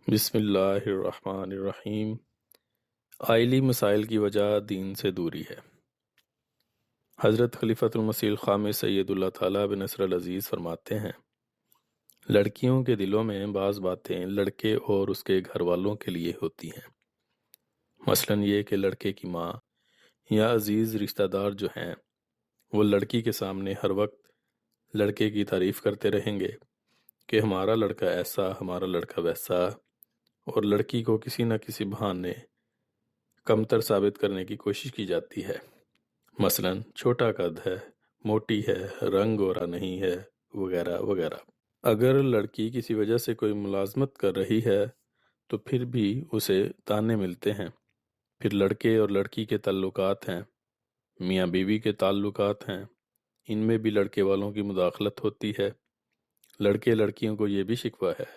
بسم اللہ الرحمن الرحیم۔ آئلی مسائل کی وجہ دین سے دوری ہے۔ حضرت خلیفۃ المسیح الخامس سید اللہ تعالیٰ بن نصر العزیز فرماتے ہیں، لڑکیوں کے دلوں میں بعض باتیں لڑکے اور اس کے گھر والوں کے لیے ہوتی ہیں، مثلاً یہ کہ لڑکے کی ماں یا عزیز رشتہ دار جو ہیں وہ لڑکی کے سامنے ہر وقت لڑکے کی تعریف کرتے رہیں گے کہ ہمارا لڑکا ایسا، ہمارا لڑکا ویسا، اور لڑکی کو کسی نہ کسی بہانے کمتر ثابت کرنے کی کوشش کی جاتی ہے، مثلاً چھوٹا قد ہے، موٹی ہے، رنگ گورا نہیں ہے، وغیرہ وغیرہ۔ اگر لڑکی کسی وجہ سے کوئی ملازمت کر رہی ہے تو پھر بھی اسے تانے ملتے ہیں۔ پھر لڑکے اور لڑکی کے تعلقات ہیں، میاں بیوی کے تعلقات ہیں، ان میں بھی لڑکے والوں کی مداخلت ہوتی ہے۔ لڑکے لڑکیوں کو یہ بھی شکوہ ہے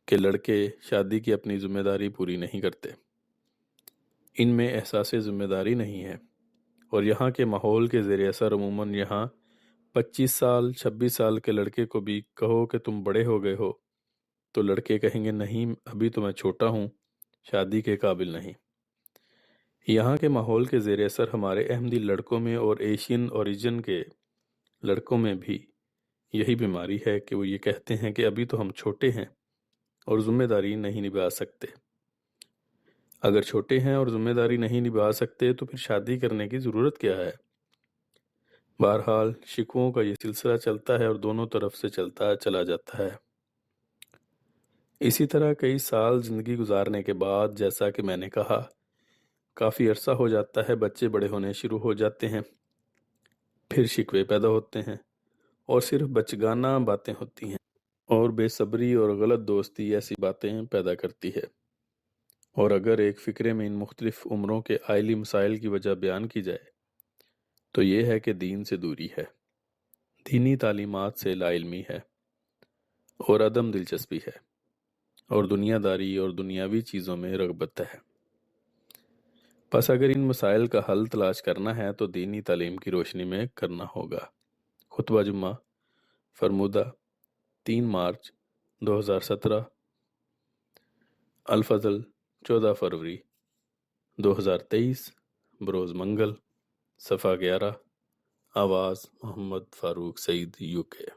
کہ لڑکے شادی کی اپنی ذمہ داری پوری نہیں کرتے، ان میں احساس ذمہ داری نہیں ہے، اور یہاں کے ماحول کے زیر اثر عموماً یہاں 25 سال 26 سال کے لڑکے کو بھی کہو کہ تم بڑے ہو گئے ہو تو لڑکے کہیں گے نہیں، ابھی تو میں چھوٹا ہوں، شادی کے قابل نہیں۔ یہاں کے ماحول کے زیر اثر ہمارے احمدی لڑکوں میں اور ایشین اوریجن کے لڑکوں میں بھی یہی بیماری ہے کہ وہ یہ کہتے ہیں کہ ابھی تو ہم چھوٹے ہیں اور ذمہ داری نہیں نبھا سکتے۔ اگر چھوٹے ہیں اور ذمہ داری نہیں نبھا سکتے تو پھر شادی کرنے کی ضرورت کیا ہے؟ بہرحال شکووں کا یہ سلسلہ چلتا ہے اور دونوں طرف سے چلتا چلا جاتا ہے۔ اسی طرح کئی سال زندگی گزارنے کے بعد، جیسا کہ میں نے کہا، کافی عرصہ ہو جاتا ہے، بچے بڑے ہونے شروع ہو جاتے ہیں، پھر شکوے پیدا ہوتے ہیں اور صرف بچگانہ باتیں ہوتی ہیں، اور بے صبری اور غلط دوستی ایسی باتیں پیدا کرتی ہے۔ اور اگر ایک فقرے میں ان مختلف عمروں کے آئلی مسائل کی وجہ بیان کی جائے تو یہ ہے کہ دین سے دوری ہے، دینی تعلیمات سے لا علمی ہے، اور عدم دلچسپی ہے، اور دنیا داری اور دنیاوی چیزوں میں رغبت ہے۔ پس اگر ان مسائل کا حل تلاش کرنا ہے تو دینی تعلیم کی روشنی میں کرنا ہوگا۔ خطبہ جمعہ فرمودہ 3 مارچ 2017، الفضل 14 فروری 2023، بروز منگل، صفحہ 11، آواز محمد فاروق سعید، UK۔